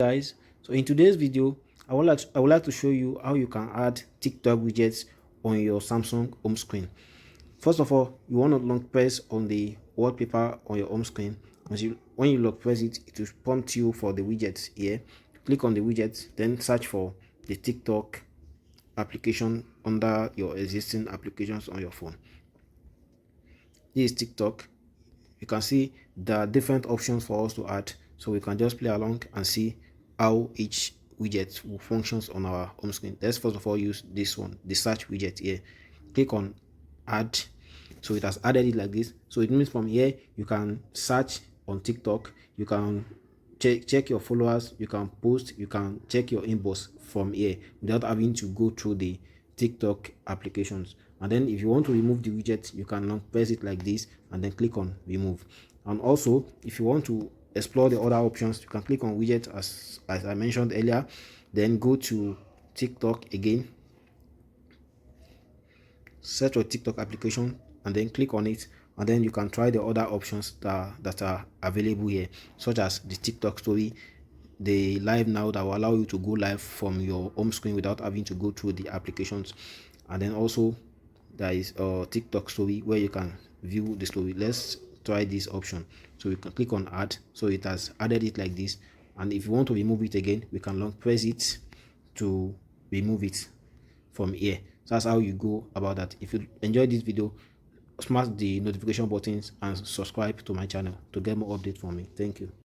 Guys, so in today's video I would like to show you how you can add TikTok widgets on your Samsung home screen. First of all, you want to long press on the wallpaper on your home screen. When you long press it, it will prompt you for the widgets here. Click on the widgets, then search for the TikTok application under your existing applications on your phone. This is TikTok. You can see there are different options for us to add, so we can just play along and see how each widget functions on our home screen. Let's first of all use this one, the search widget here. Click on add. So it has added it like this. So it means from here you can search on TikTok, you can check your followers, you can post, you can check your inbox from here without having to go through the TikTok applications. And then if you want to remove the widget, you can long press it like this and then click on remove. And also if you want to explore the other options, you can click on widget as I mentioned earlier, then go to TikTok again, search your TikTok application and then click on it, and then you can try the other options that are available here, such as the TikTok story, the live now that will allow you to go live from your home screen without having to go through the applications. And then also there is a TikTok story where you can view the story. Let's try this option. So we can click on add. So it has added it like this, and if you want to remove it again, we can long press it to remove it from here. So that's how you go about that. If you enjoyed this video, smash the notification buttons and subscribe to my channel to get more updates from me. Thank you.